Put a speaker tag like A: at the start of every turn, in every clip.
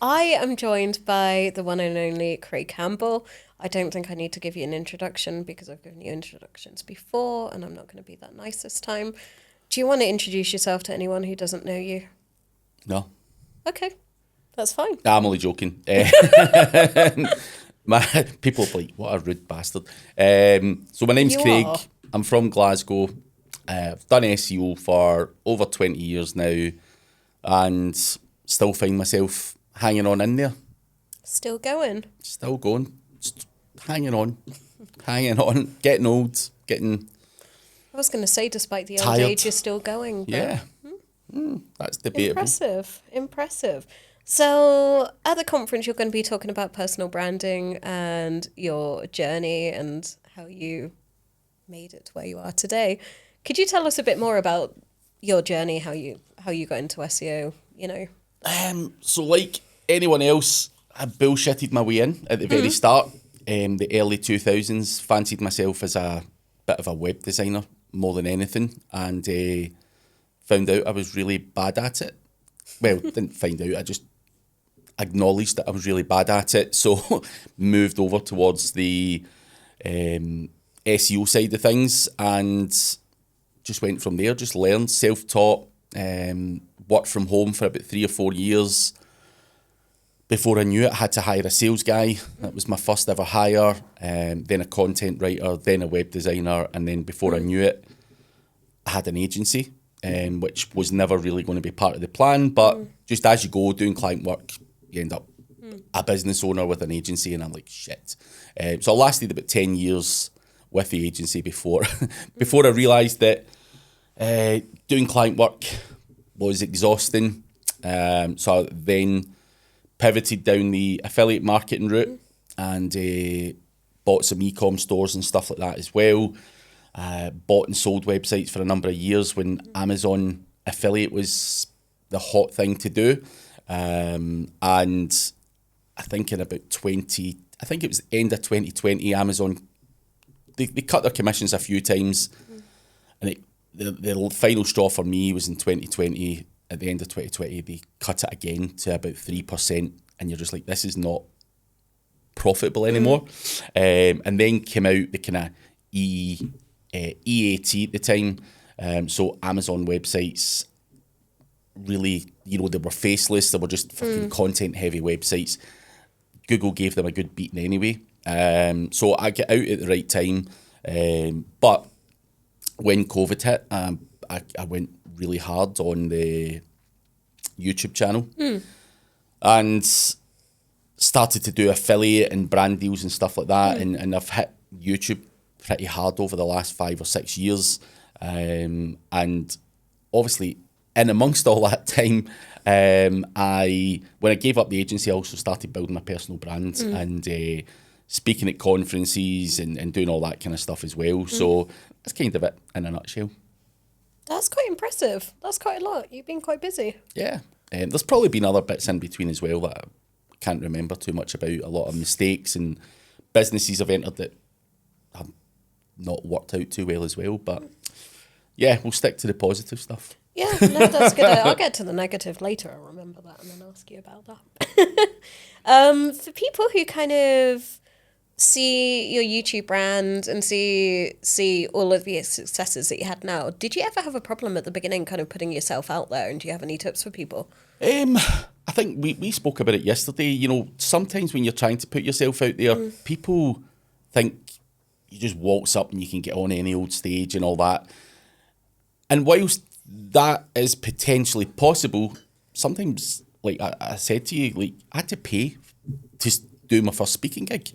A: I am joined by the one and only Craig Campbell. I don't think I need to give you an introduction because I've given you introductions before and I'm not going to be that nice this time. Do you want to introduce yourself to anyone who doesn't know you?
B: No,
A: Okay, that's fine.
B: I'm only joking. My people are like, what a rude bastard. So my name's
A: You
B: Craig.
A: are.
B: I'm from Glasgow. I've done SEO for over 20 years now, and still find myself hanging on in there,
A: Still going.
B: still going, just hanging on, getting old, getting
A: I was going to say, despite the old
B: tired.
A: age, you're still going. But
B: Yeah, that's debatable.
A: impressive, impressive. So at the conference, you're going to be talking about personal branding and your journey and how you made it to where you are today. Could you tell us a bit more about your journey, how you got into SEO? You know.
B: So like anyone else, I bullshitted my way in at the very start. The early 2000s, fancied myself as a bit of a web designer more than anything, and found out I was really bad at it. Well, didn't find out, I just acknowledged that I was really bad at it, so moved over towards the SEO side of things and just went from there, just learned, self-taught, worked from home for about 3 or 4 years. Before I knew it, I had to hire a sales guy. That was my first ever hire. Then a content writer, then a web designer, and then before I knew it, I had an agency, which was never really going to be part of the plan. But just as you go doing client work, you end up a business owner with an agency, and I'm like, shit. So I lasted about 10 years with the agency before before I realised that doing client work was exhausting. So I then pivoted down the affiliate marketing route and bought some e-com stores and stuff like that as well. Bought and sold websites for a number of years when Amazon affiliate was the hot thing to do. And I think in about I think it was the end of 2020, Amazon, they cut their commissions a few times. And the final straw for me was in 2020. At the end of 2020, they cut it again to about 3%, and you're just like, this is not profitable anymore. And then came out the kind of EAT at the time. So Amazon websites, really, they were faceless. They were just fucking content-heavy websites. Google gave them a good beating anyway. So I get out at the right time. But when COVID hit, I went really hard on the YouTube channel and started to do affiliate and brand deals and stuff like that. And I've hit YouTube pretty hard over the last 5 or 6 years. And obviously, in amongst all that time, when I gave up the agency, I also started building my personal brand and speaking at conferences and doing all that kind of stuff as well. So that's kind of it in a nutshell.
A: That's quite impressive. That's quite a lot. You've been quite busy.
B: Yeah. There's probably been other bits in between as well that I can't remember too much about. A lot of mistakes and businesses I've entered that have not worked out too well as well. But yeah, we'll stick to the positive stuff.
A: Yeah, no, that's good. I'll get to the negative later. I'll remember that and then ask you about that. For people who kind of see your YouTube brand and see all of the successes that you had now, did you ever have a problem at the beginning kind of putting yourself out there, and do you have any tips for people?
B: I think we spoke about it yesterday. Sometimes when you're trying to put yourself out there, people think you just waltz up and you can get on any old stage and all that. And whilst that is potentially possible, sometimes, like I said to you, like I had to pay to do my first speaking gig.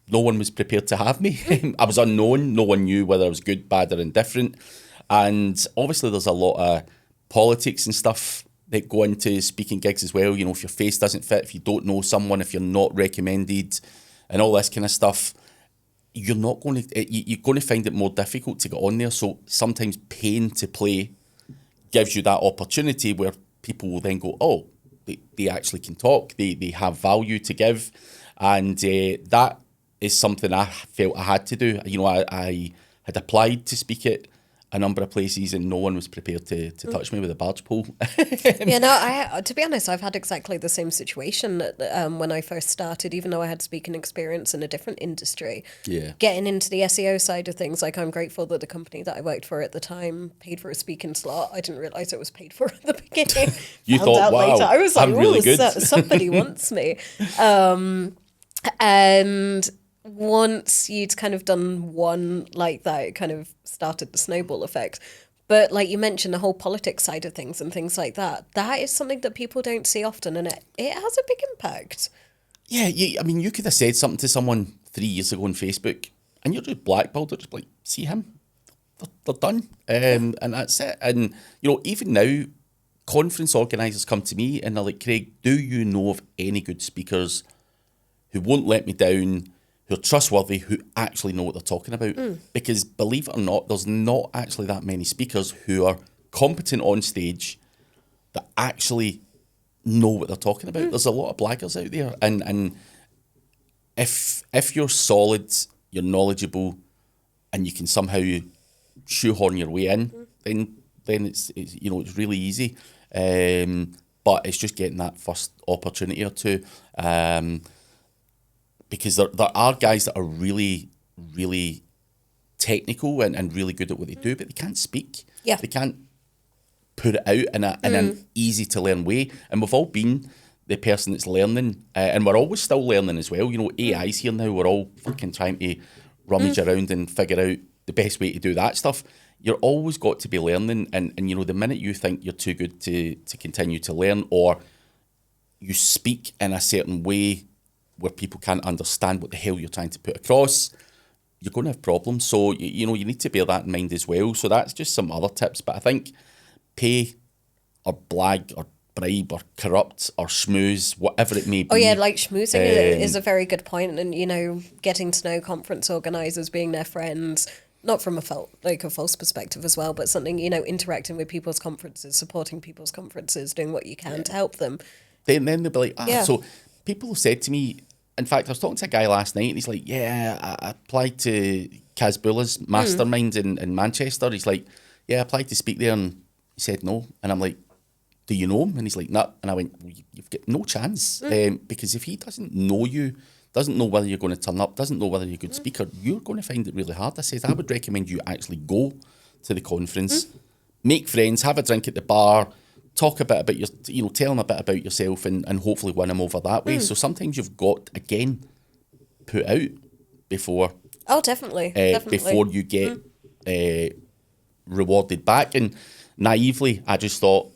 B: No one was prepared to have me. I was unknown. No one knew whether I was good, bad, or indifferent. And obviously, there's a lot of politics and stuff that go into speaking gigs as well. If your face doesn't fit, if you don't know someone, if you're not recommended, and all this kind of stuff, you're going to find it more difficult to get on there. So sometimes paying to play gives you that opportunity where people will then go, oh, they actually can talk. They have value to give. And that is something I felt I had to do. I had applied to speak at a number of places and no one was prepared to touch me with a barge pole.
A: Yeah, no, to be honest, I've had exactly the same situation when I first started, even though I had speaking experience in a different industry.
B: Yeah.
A: Getting into the SEO side of things, like I'm grateful that the company that I worked for at the time paid for a speaking slot. I didn't realise it was paid for at the beginning.
B: You
A: Found
B: thought,
A: out
B: wow,
A: later. I was like,
B: I'm really good.
A: Somebody wants me. And once you'd kind of done one like that, it kind of started the snowball effect. But like you mentioned, the whole politics side of things and things like that, that is something that people don't see often, and it has a big impact.
B: Yeah, I mean, you could have said something to someone 3 years ago on Facebook and you're just blackballed. They're just like, see him? They're done. And that's it. And, you know, even now, conference organisers come to me and they're like, Craig, do you know of any good speakers who won't let me down, who are trustworthy, who actually know what they're talking about? Because believe it or not, there's not actually that many speakers who are competent on stage that actually know what they're talking about. There's a lot of blaggers out there. And if you're solid, you're knowledgeable, and you can somehow shoehorn your way in, then it's you know, it's really easy. But it's just getting that first opportunity or two. Because there are guys that are really, really technical and really good at what they do, but they can't speak.
A: Yeah.
B: They can't put it out in an easy to learn way. And we've all been the person that's learning, and we're always still learning as well. You know, AI's here now. We're all fucking trying to rummage around and figure out the best way to do that stuff. You're always got to be learning, and you know, the minute you think you're too good to continue to learn, or you speak in a certain way where people can't understand what the hell you're trying to put across, you're going to have problems. So, you know, you need to bear that in mind as well. So that's just some other tips. But I think pay or blag or bribe or corrupt or schmooze, whatever it may be.
A: Oh yeah, like schmoozing is a very good point. And, you know, getting to know conference organisers, being their friends, not from a false perspective as well, but something, you know, interacting with people's conferences, supporting people's conferences, doing what you can to help them.
B: Then they'll be like, so people have said to me, in fact, I was talking to a guy last night and he's like, yeah, I applied to Casbulla's mastermind in Manchester. He's like, yeah, I applied to speak there, and he said no. And I'm like, do you know him? And he's like, no. And I went, well, you've got no chance. Because if he doesn't know you, doesn't know whether you're going to turn up, doesn't know whether you're a good speaker, you're going to find it really hard. I said, I would recommend you actually go to the conference, make friends, have a drink at the bar, talk a bit about your, you know, tell them a bit about yourself, and hopefully win them over that way. So sometimes you've got, again, put out before.
A: Oh, definitely.
B: Before you get rewarded back. And naively, I just thought,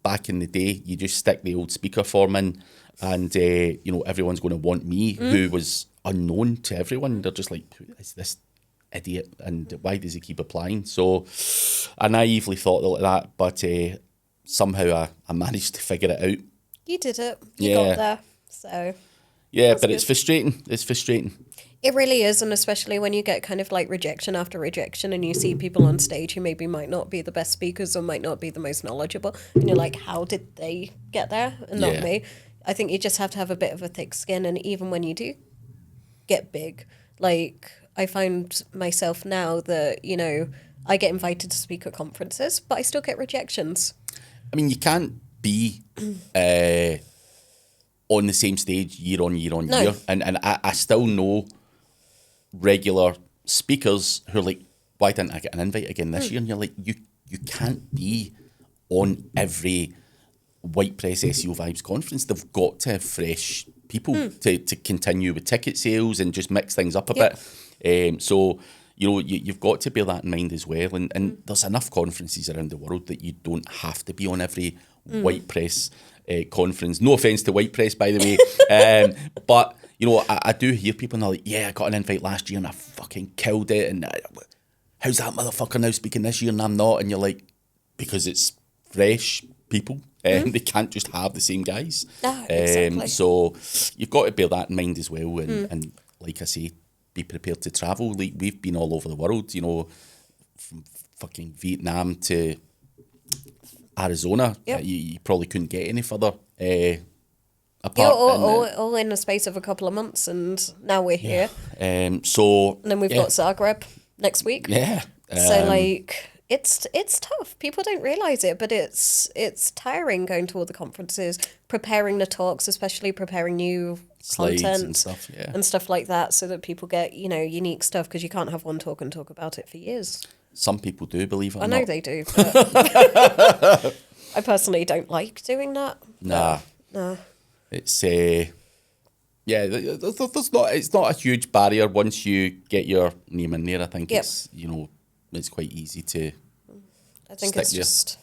B: back in the day, you just stick the old speaker form in, and you know, everyone's going to want me, who was unknown to everyone. They're just like, who is this idiot, and why does he keep applying? So I naively thought like that, but somehow I managed to figure it out.
A: You did it. You got there. So
B: yeah, but
A: good.
B: it's frustrating. It's frustrating.
A: It really is, and especially when you get kind of like rejection after rejection, and you see people on stage who maybe might not be the best speakers or might not be the most knowledgeable, and you're like, how did they get there and not me? I think you just have to have a bit of a thick skin, and even when you do get big, like I find myself now that, you know, I get invited to speak at conferences, but I still get rejections.
B: I mean, you can't be on the same stage year on year on year. And I still know regular speakers who are like, why didn't I get an invite again this year? And you're like, you can't be on every White Press SEO Vibes conference. They've got to have fresh people to continue with ticket sales and just mix things up a bit. So, you know, you've got to bear that in mind as well. And there's enough conferences around the world that you don't have to be on every White Press conference. No offence to White Press, by the way. But, you know, I do hear people and they're like, yeah, I got an invite last year and I fucking killed it. And how's that motherfucker now speaking this year and I'm not? And you're like, because it's fresh people. They can't just have the same guys.
A: Exactly.
B: So you've got to bear that in mind as well. And like I say, be prepared to travel. Like, we've been all over the world, you know, from fucking Vietnam to Arizona. You probably couldn't get any further apart.
A: All in the space of a couple of months, and now we're here.
B: So
A: and then we've got Zagreb next week.
B: Yeah.
A: So like, It's tough. People don't realize it, but it's tiring going to all the conferences, preparing the talks, especially preparing new
B: Slides
A: content
B: and stuff, yeah.
A: and stuff like that, so that people get, unique stuff, because you can't have one talk and talk about it for years.
B: Some people do, believe it or
A: I
B: not.
A: know they do, but I personally don't like doing that.
B: Nah.
A: Nah.
B: It's it's not a huge barrier once you get your name in there. I think it's it's quite easy to.
A: I think it's just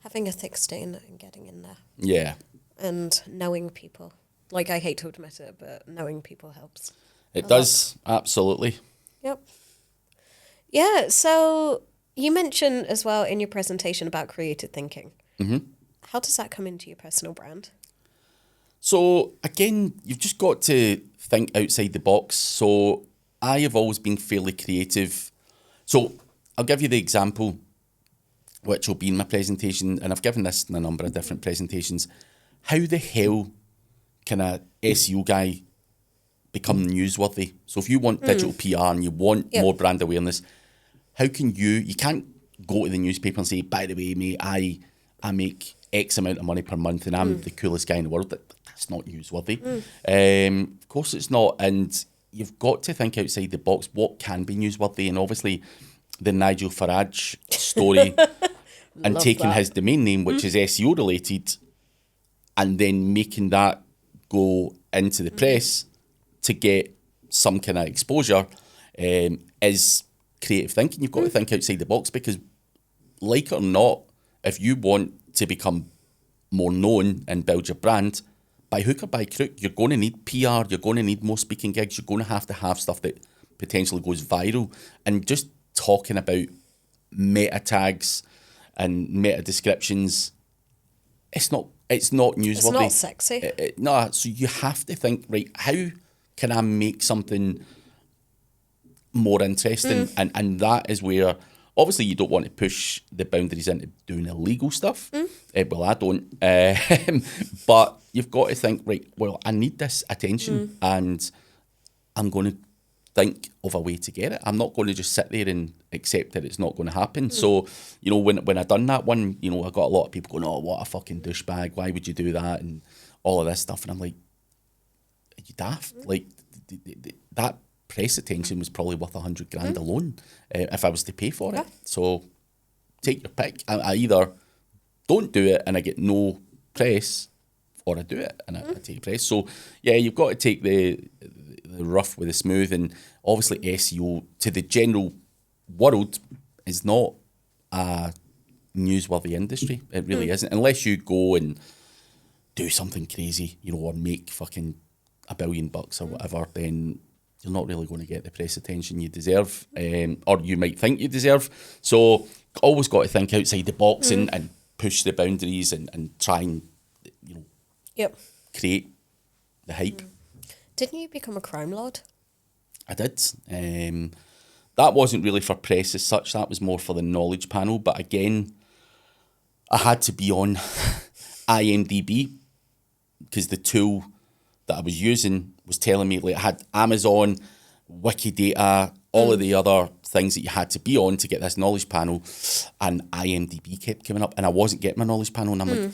A: having a thick skin and getting in there.
B: Yeah.
A: And knowing people. Like, I hate to admit it, but knowing people helps.
B: It does, absolutely.
A: Yep. Yeah, so you mentioned as well in your presentation about creative thinking.
B: Mm-hmm.
A: How does that come into your personal brand?
B: So, again, you've just got to think outside the box. So, I have always been fairly creative. So, I'll give you the example, which will be in my presentation, and I've given this in a number of different presentations. How the hell can a SEO guy become newsworthy? So, if you want digital PR and you want more brand awareness, how can you can't go to the newspaper and say, by the way, mate, I make X amount of money per month and I'm the coolest guy in the world. That's not newsworthy. Of course it's not. And you've got to think outside the box. What can be newsworthy? And obviously the Nigel Farage story and taking his domain name, which is SEO related, and then making that go into the press to get some kind of exposure is creative thinking. You've got to think outside the box, because like it or not, if you want to become more known and build your brand, by hook or by crook, you're going to need PR, you're going to need more speaking gigs, you're going to have stuff that potentially goes viral. And just talking about meta tags and meta descriptions, it's not newsworthy.
A: It's not sexy.
B: No, so you have to think, right, how can I make something more interesting? And that is where, obviously, you don't want to push the boundaries into doing illegal stuff. Well, I don't. But you've got to think, right, well, I need this attention and I'm going to think of a way to get it. I'm not going to just sit there and accept that it's not going to happen. So, when I done that one, I got a lot of people going, oh, what a fucking douchebag. Why would you do that? And all of this stuff. And I'm like, are you daft? Like, that press attention was probably worth $100,000 alone if I was to pay for it. So take your pick. I either don't do it and I get no press, or I do it and I take press. So yeah, you've got to take the rough with the smooth. And obviously SEO to the general world is not a newsworthy industry. It really isn't, unless you go and do something crazy, or make fucking $1 billion or whatever. Then you're not really going to get the press attention you deserve, or you might think you deserve. So always got to think outside the box and push the boundaries and try and create the hype.
A: Didn't you become a crime lord?
B: I did. That wasn't really for press as such. That was more for the knowledge panel. But again, I had to be on IMDB because the tool that I was using was telling me, like, I had Amazon, Wikidata, all of the other things that you had to be on to get this knowledge panel, and IMDB kept coming up and I wasn't getting my knowledge panel, and I'm like,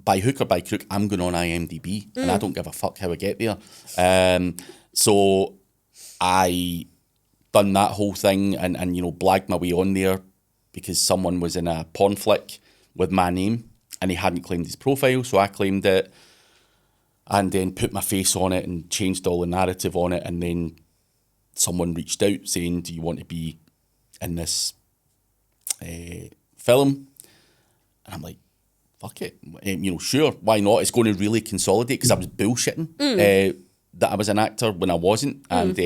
B: by hook or by crook, I'm going on IMDB and I don't give a fuck how I get there. So I done that whole thing and blagged my way on there because someone was in a porn flick with my name and he hadn't claimed his profile, so I claimed it and then put my face on it and changed all the narrative on it, and then someone reached out saying, do you want to be in this film? And I'm like, fuck it. Sure, why not? It's going to really consolidate, because I was bullshitting that I was an actor when I wasn't. And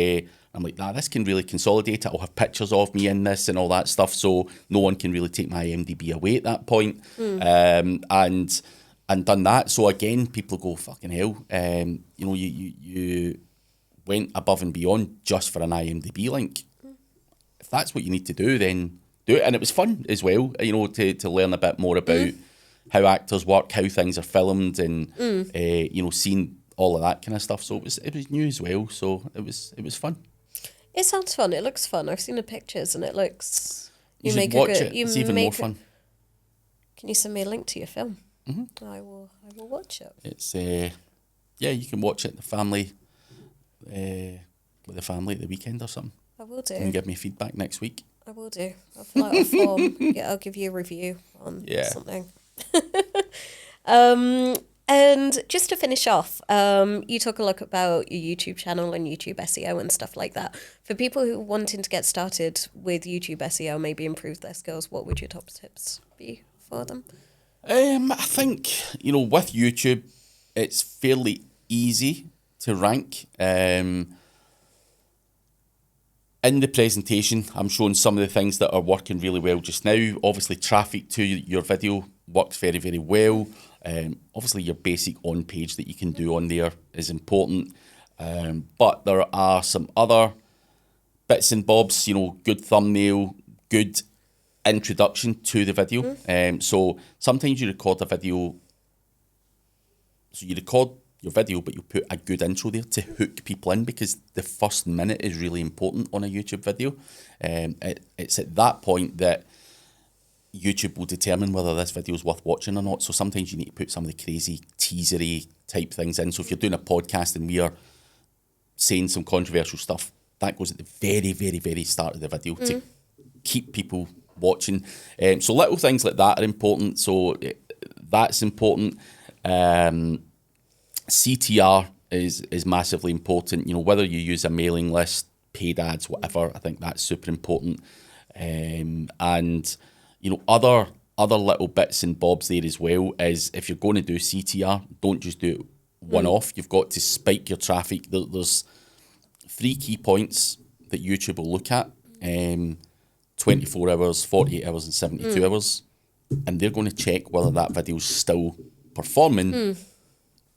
B: I'm like, nah, this can really consolidate it. I'll have pictures of me in this and all that stuff, so no one can really take my IMDb away at that point. And done that. So again, people go, fucking hell. You went above and beyond just for an IMDb link. If that's what you need to do, then do it. And it was fun as well, to learn a bit more about how actors work, how things are filmed, and seeing all of that kind of stuff. So it was new as well. So it was fun.
A: It sounds fun. It looks fun. I've seen the pictures and it looks
B: You
A: make
B: should watch
A: good,
B: it.
A: You
B: It's even more
A: make
B: fun.
A: Can you send me a link to your film?
B: Mm-hmm.
A: I will watch it.
B: It's you can watch it. The family, with the family at the weekend or something.
A: I will do.
B: You can give me feedback next week.
A: I will do. I'll fill out a form. Yeah, I'll give you a review on something. And just to finish off, you talk a lot about your YouTube channel and YouTube SEO and stuff like that. For people who are wanting to get started with YouTube SEO, maybe improve their skills, what would your top tips be for them?
B: I think, with YouTube, it's fairly easy to rank. In the presentation, I'm showing some of the things that are working really well just now. Obviously, traffic to your video works very, very well. Obviously, your basic on-page that you can do on there is important. But there are some other bits and bobs, good thumbnail, good introduction to the video. So sometimes you record a video. So you record your video, but you put a good intro there to hook people in, because the first minute is really important on a YouTube video. It's at that point that YouTube will determine whether this video is worth watching or not. So sometimes you need to put some of the crazy teasery type things in. So if you're doing a podcast and we are saying some controversial stuff, that goes at the very, very, very start of the video to keep people watching. So little things like that are important. So that's important. CTR is massively important. Whether you use a mailing list, paid ads, whatever, I think that's super important. And other little bits and bobs there as well is, if you're going to do CTR, don't just do it one off. You've got to spike your traffic. There's 3 key points that YouTube will look at: 24 hours, 48 hours, and 72 hours, and they're going to check whether that video's still performing.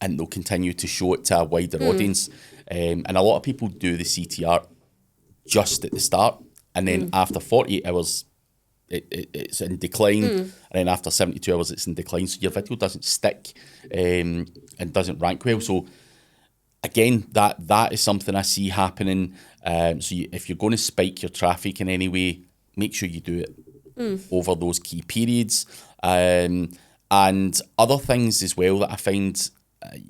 B: And they'll continue to show it to a wider audience. And a lot of people do the CTR just at the start, and then after 48 hours, it's in decline, and then after 72 hours, it's in decline. So your video doesn't stick and doesn't rank well. So again, that is something I see happening. If you're going to spike your traffic in any way, make sure you do it over those key periods. And other things as well that I find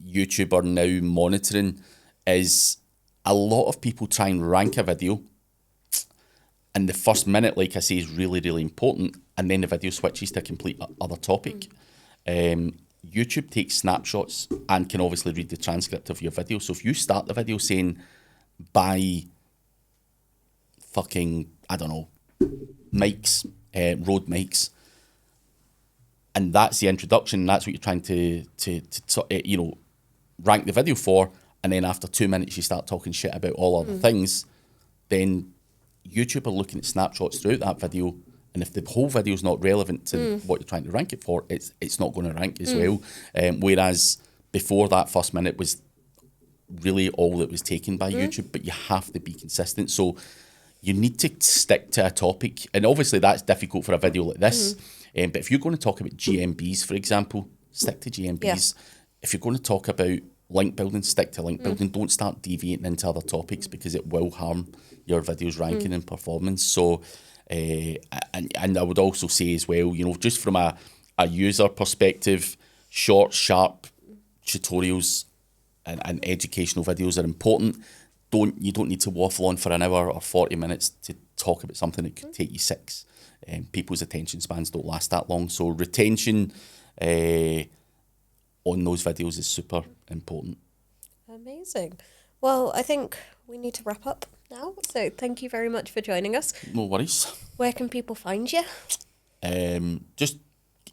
B: YouTube are now monitoring is, a lot of people try and rank a video, and the first minute, like I say, is really, really important, and then the video switches to a complete other topic. YouTube takes snapshots and can obviously read the transcript of your video. So if you start the video saying, buy fucking, I don't know, mics, Rode mics, and that's the introduction, that's what you're trying to rank the video for, and then after 2 minutes you start talking shit about all other things, then YouTube are looking at snapshots throughout that video, and if the whole video is not relevant to what you're trying to rank it for, it's not going to rank as well. Whereas before, that first minute was really all that was taken by YouTube, but you have to be consistent. So you need to stick to a topic, and obviously that's difficult for a video like this. But if you're going to talk about GMBs, for example, stick to GMBs. If you're going to talk about link building, stick to link building. Don't start deviating into other topics, because it will harm your video's ranking and performance. So, and I would also say as well, just from a user perspective, short, sharp tutorials and educational videos are important. You don't need to waffle on for an hour or 40 minutes to talk about something that could take you 6. People's attention spans don't last that long. So retention on those videos is super important.
A: Amazing. Well, I think we need to wrap up now. So thank you very much for joining us.
B: No worries.
A: Where can people find you?
B: Just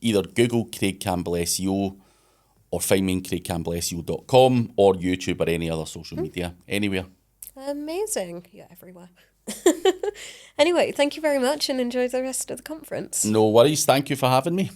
B: either Google Craig Campbell SEO, or find me on craigcampbellseo.com, or YouTube, or any other social media, anywhere.
A: Amazing. You're everywhere. Anyway, thank you very much, and enjoy the rest of the conference.
B: No worries. Thank you for having me.